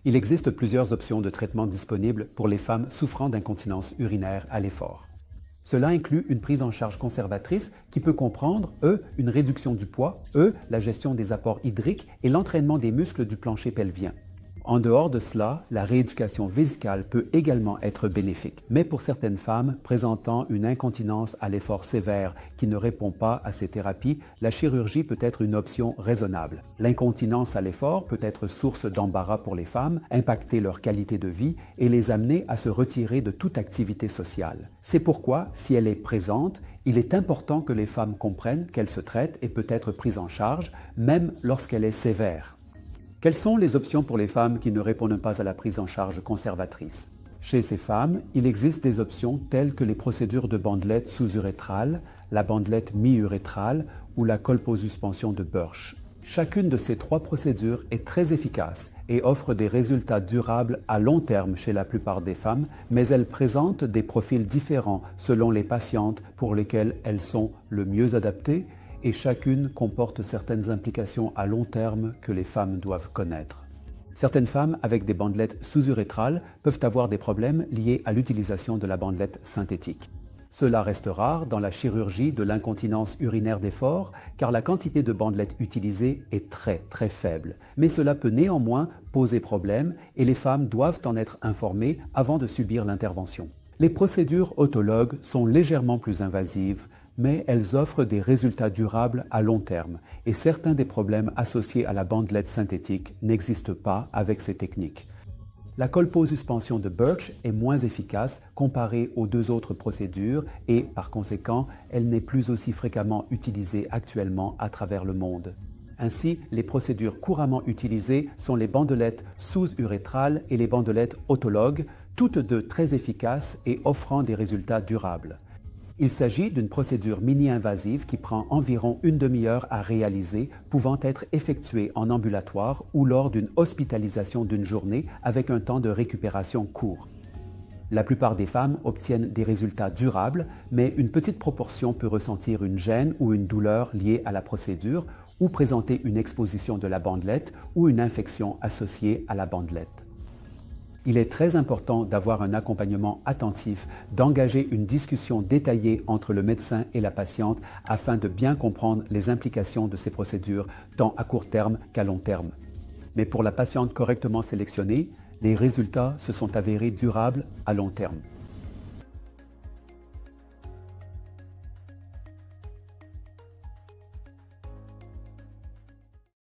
Il existe plusieurs options de traitement disponibles pour les femmes souffrant d'incontinence urinaire à l'effort. Cela inclut une prise en charge conservatrice qui peut comprendre une réduction du poids, la gestion des apports hydriques et l'entraînement des muscles du plancher pelvien. En dehors de cela, la rééducation vésicale peut également être bénéfique. Mais pour certaines femmes présentant une incontinence à l'effort sévère qui ne répond pas à ces thérapies, la chirurgie peut être une option raisonnable. L'incontinence à l'effort peut être source d'embarras pour les femmes, impacter leur qualité de vie et les amener à se retirer de toute activité sociale. C'est pourquoi, si elle est présente, il est important que les femmes comprennent qu'elle se traite et peut être prise en charge, même lorsqu'elle est sévère. Quelles sont les options pour les femmes qui ne répondent pas à la prise en charge conservatrice? Chez ces femmes, il existe des options telles que les procédures de bandelette sous-urétrale, la bandelette mi-urétrale ou la colposuspension de Burch. Chacune de ces trois procédures est très efficace et offre des résultats durables à long terme chez la plupart des femmes, mais elles présentent des profils différents selon les patientes pour lesquelles elles sont le mieux adaptées et chacune comporte certaines implications à long terme que les femmes doivent connaître. Certaines femmes avec des bandelettes sous-urétrales peuvent avoir des problèmes liés à l'utilisation de la bandelette synthétique. Cela reste rare dans la chirurgie de l'incontinence urinaire d'effort car la quantité de bandelettes utilisées est très faible. Mais cela peut néanmoins poser problème et les femmes doivent en être informées avant de subir l'intervention. Les procédures autologues sont légèrement plus invasives, mais elles offrent des résultats durables à long terme et certains des problèmes associés à la bandelette synthétique n'existent pas avec ces techniques. La colposuspension de Burch est moins efficace comparée aux deux autres procédures et, par conséquent, elle n'est plus aussi fréquemment utilisée actuellement à travers le monde. Ainsi, les procédures couramment utilisées sont les bandelettes sous-urétrales et les bandelettes autologues, toutes deux très efficaces et offrant des résultats durables. Il s'agit d'une procédure mini-invasive qui prend environ une demi-heure à réaliser, pouvant être effectuée en ambulatoire ou lors d'une hospitalisation d'une journée avec un temps de récupération court. La plupart des femmes obtiennent des résultats durables, mais une petite proportion peut ressentir une gêne ou une douleur liée à la procédure ou présenter une exposition de la bandelette ou une infection associée à la bandelette. Il est très important d'avoir un accompagnement attentif, d'engager une discussion détaillée entre le médecin et la patiente afin de bien comprendre les implications de ces procédures, tant à court terme qu'à long terme. Mais pour la patiente correctement sélectionnée, les résultats se sont avérés durables à long terme.